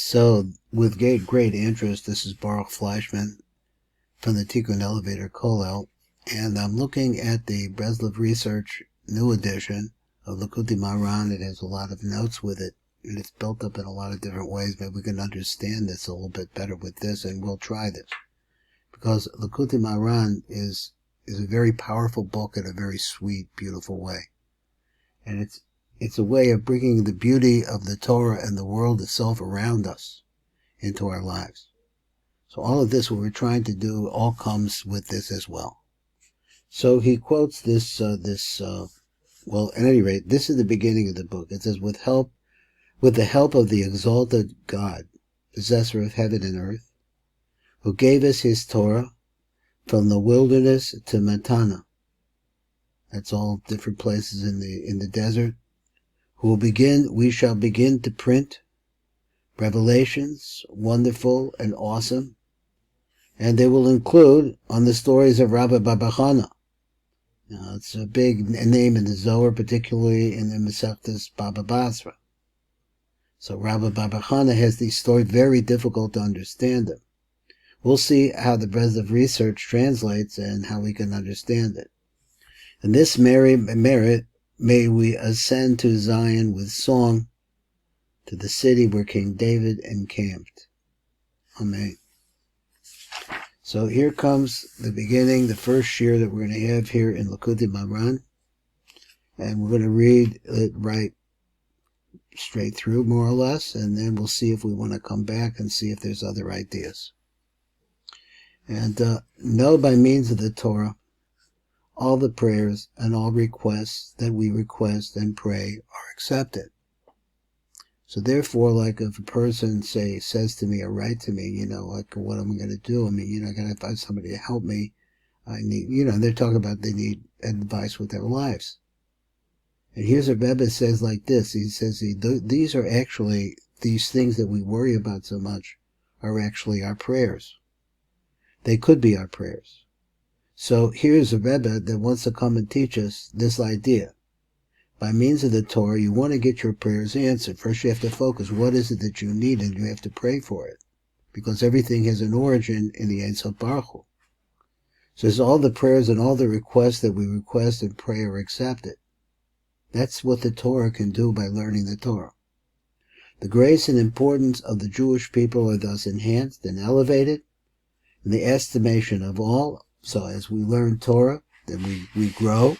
So, with great interest, this is Baruch Fleischman from the Tikkun Elevator Kollel, and I'm looking at the Breslov Research new edition of Likutei Maharan. It has a lot of notes with it, and it's built up in a lot of different ways. Maybe we can understand this a little bit better with this, and we'll try this. Because Likutei Maharan is a very powerful book in a very sweet, beautiful way. And it's a way of bringing the beauty of the Torah and the world itself around us into our lives. So all of this, what we're trying to do, all comes with this as well. So he quotes this, well, at any rate, this is the beginning of the book. It says, with the help of the exalted God, possessor of heaven and earth, who gave us his Torah from the wilderness to Matana. That's all different places in the desert. We shall begin to print revelations, wonderful and awesome, and they will include on the stories of Rabbi Baba Chana. Now, it's a big name in the Zohar, particularly in the Masechtas Baba Basra. So Rabbi Baba Chana has these stories, very difficult to understand them. We'll see how the Breslov Research translates and how we can understand it. And this merit, may we ascend to Zion with song, to the city where King David encamped. Amen. So here comes the beginning, the first shir that we're going to have here in Likutei Maharan. And we're going to read it right straight through, more or less, and then we'll see if we want to come back and see if there's other ideas. And know by means of the Torah, all the prayers and all requests that we request and pray are accepted. So therefore, like if a person, says to me or write to me, like what am I going to do? I mean, I got to find somebody to help me. I need, they're talking about they need advice with their lives. And here's a Rebbe says like this. He says, these are actually, these things that we worry about so much are actually our prayers. They could be our prayers. So here's a Rebbe that wants to come and teach us this idea. By means of the Torah, you want to get your prayers answered. First you have to focus. What is it that you need? And you have to pray for it. Because everything has an origin in the Ein Sof Baruch Hu. So all the prayers and all the requests that we request and pray are accepted. That's what the Torah can do by learning the Torah. The grace and importance of the Jewish people are thus enhanced and elevated in the estimation of all. So as we learn Torah, then we grow,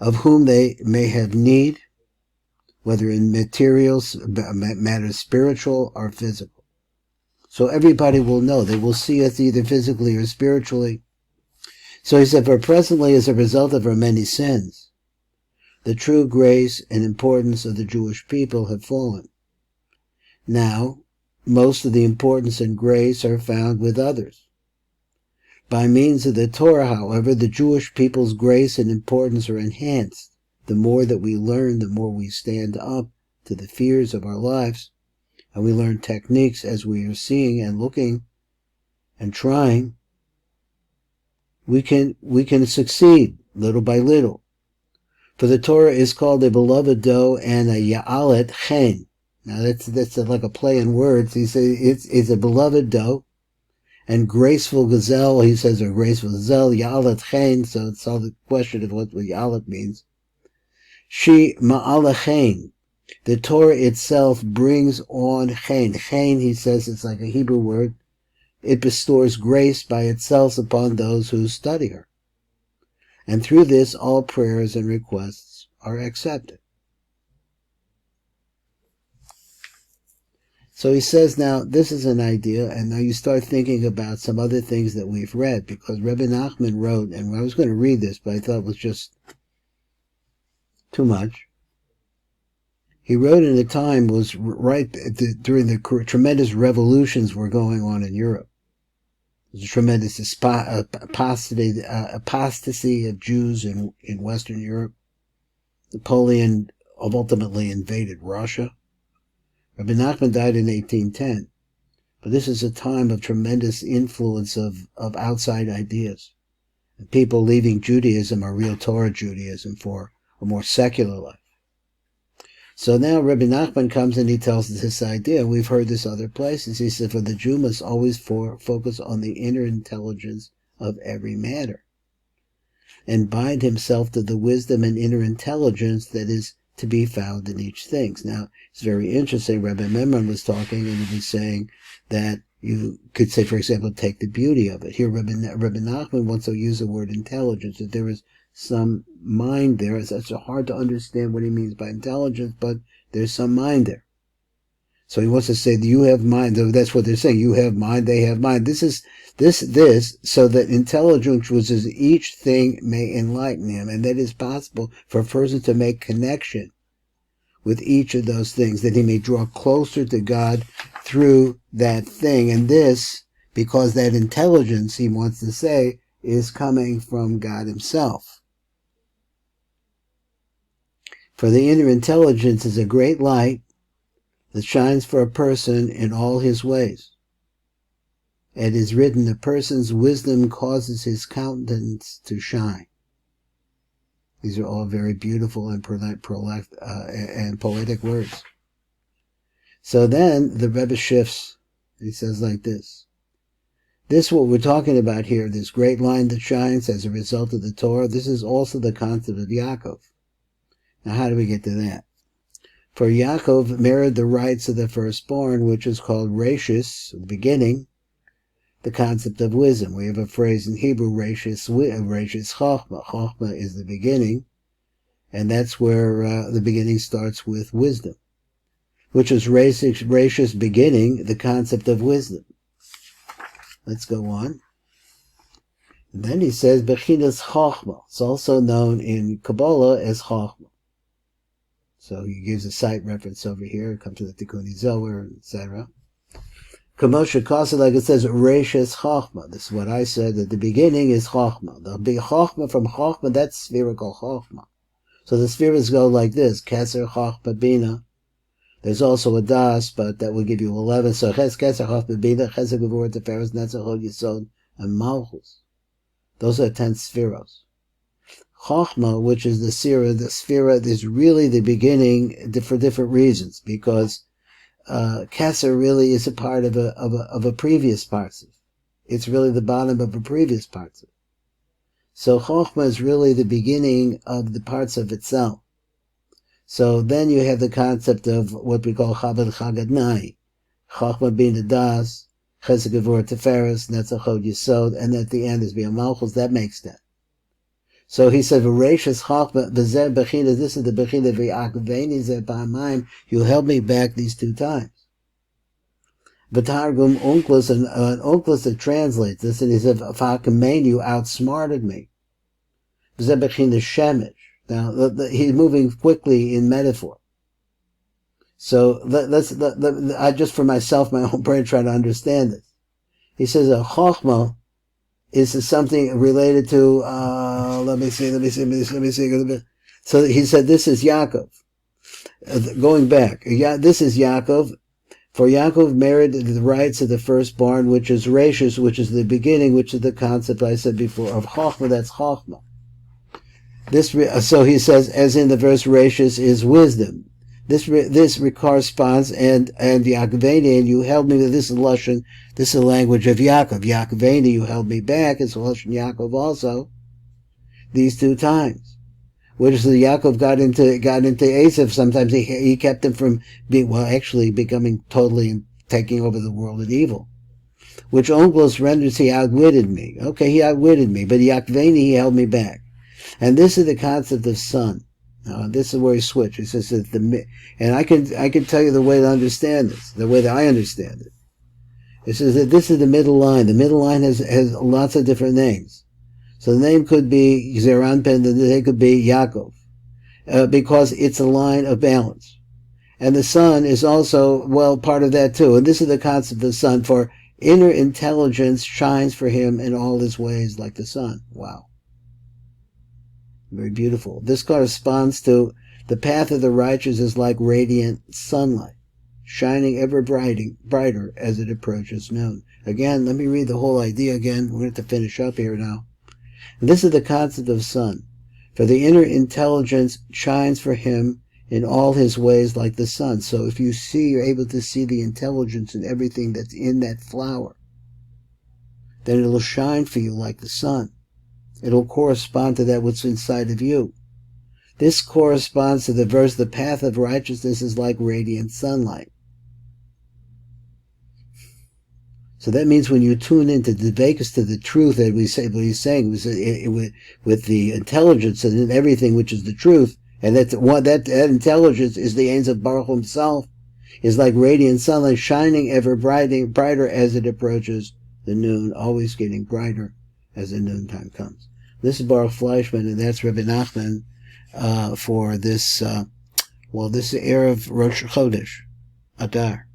of whom they may have need, whether in materials, matters spiritual or physical. So everybody will know. They will see us either physically or spiritually. So he said, for presently, as a result of our many sins, the true grace and importance of the Jewish people have fallen. Now, most of the importance and grace are found with others. By means of the Torah, however, the Jewish people's grace and importance are enhanced. The more that we learn, the more we stand up to the fears of our lives, and we learn techniques as we are seeing and looking and trying. We can succeed little by little. For the Torah is called a beloved doe and a ya'alet chen. Now that's like a play in words. He says it's a beloved doe, and graceful gazelle, he says, or graceful gazelle, ya'alet chen, so it's all the question of what ya'alet means. She ma'ala chen. The Torah itself brings on chen. Chen, he says, it's like a Hebrew word. It bestows grace by itself upon those who study her. And through this, all prayers and requests are accepted. So he says now, this is an idea, and now you start thinking about some other things that we've read, because Rebbe Nachman wrote, and I was going to read this, but I thought it was just too much. He wrote in a time, was right during the tremendous revolutions were going on in Europe. There was a tremendous apostasy of Jews in Western Europe. Napoleon ultimately invaded Russia. Rabbi Nachman died in 1810, but this is a time of tremendous influence of outside ideas, and people leaving Judaism or real Torah Judaism for a more secular life. So now Rebbe Nachman comes and he tells us this idea. We've heard this other places. He said, for the Jew must always focus on the inner intelligence of every matter and bind himself to the wisdom and inner intelligence that is to be found in each thing. Now, it's very interesting. Rebbe Maharan was talking and he was saying that you could say, for example, take the beauty of it. Here, Rebbe Nachman wants to use the word intelligence, that there is some mind there. It's hard to understand what he means by intelligence, but there's some mind there. So he wants to say that you have mind. That's what they're saying. You have mind, they have mind. This, so that intelligence, which is each thing, may enlighten him, and that it is possible for a person to make connection with each of those things, that he may draw closer to God through that thing. And this, because that intelligence, he wants to say, is coming from God himself. For the inner intelligence is a great light that shines for a person in all his ways. It is written, a person's wisdom causes his countenance to shine. These are all very beautiful and poetic words. So then the Rebbe shifts. He says like this. This, what we're talking about here, this great line that shines as a result of the Torah, this is also the concept of Yaakov. Now, how do we get to that? For Yaakov mirrored the rights of the firstborn, which is called Rashis, the beginning, the concept of wisdom. We have a phrase in Hebrew, Rashis Chochma. Chochma is the beginning, and that's where the beginning starts with wisdom, which is Rashis beginning, the concept of wisdom. Let's go on. And then he says, Bechinas Chochma. It's also known in Kabbalah as Chochma. So he gives a site reference over here. It comes to the Tikkun Zohar, etc. Kamosha Kasa, like it says, Rashis Chochma. This is what I said, that the beginning is Chochma. There'll be Chochma from Chochma, that's spherical Chochma. So the spheres go like this, Keser Chochma Bina. There's also a Das, but that will give you 11. So Ches Keser Chochma Bina, Chesed Gevurah Teferes, Netzach Hod Yisod, and Malchus. Those are 10 spheros. Chochma, which is the sphera is really the beginning for different reasons, because Keser really is a part of a previous partsiv. It's really the bottom of a previous partsiv. So Chochma is really the beginning of the parts of itself. So then you have the concept of what we call Chabad Chagadnai. Chochma being the Das, Chesed Gevurah Teferes, Netzach Hod Yisod, and at the end is Bia Malchus. That makes that. So he said, V'reishas Chochma, V'zeh Bechina, this is the Bechina, V'yakveni Zeh Ba'amayim, you held me back these 2 times. V'targum Onkelos, and Onkelos that translates this, and he said, V'akamein, you outsmarted me. V'zeh Bechina Shemesh. Now, he's moving quickly in metaphor. So, I just for myself, my own brain, try to understand this. He says a Chochma is something related to, let me see. So he said, this is Yaakov. Going back, this is Yaakov. For Yaakov married the rights of the firstborn, which is Rashis, which is the beginning, which is the concept I said before of Chochma, that's Chochma. So he says, as in the verse, Rashis is wisdom. This corresponds, and Yaakveni, and you held me to this Lashon, this is the language of Yaakov. Yaakveni, you held me back, is Lashon Yaakov also, these 2 times. Which is the Yaakov got into Esav, sometimes he kept him from becoming totally, taking over the world of evil. Which Onkelos renders he outwitted me. Okay, he outwitted me, but Yaakveni, he held me back. And this is the concept of son. Now, this is where he switched. He says that and I can tell you the way to understand this, the way that I understand it. It says that this is the middle line. The middle line has lots of different names. So the name could be Zeranpen, the name could be Yaakov, because it's a line of balance. And the sun is also, part of that too. And this is the concept of the sun, for inner intelligence shines for him in all his ways like the sun. Wow. Very beautiful. This corresponds to the path of the righteous is like radiant sunlight, shining ever brighter as it approaches noon. Again, let me read the whole idea again. We're going to finish up here now. And this is the concept of sun. For the inner intelligence shines for him in all his ways like the sun. So if you see, you're able to see the intelligence and everything that's in that flower, then it'll shine for you like the sun. It'll correspond to that what's inside of you. This corresponds to the verse, the path of righteousness is like radiant sunlight. So that means when you tune into the Vekas, to the truth that we say, what he's saying was with the intelligence and in everything which is the truth, and that intelligence is the Ein of Baruch himself, is like radiant sunlight shining ever brighter as it approaches the noon, always getting brighter as the noontime comes. This is Baruch Fleischman, and that's Rebbe Nachman for this, this is Erev Rosh Chodesh Adar.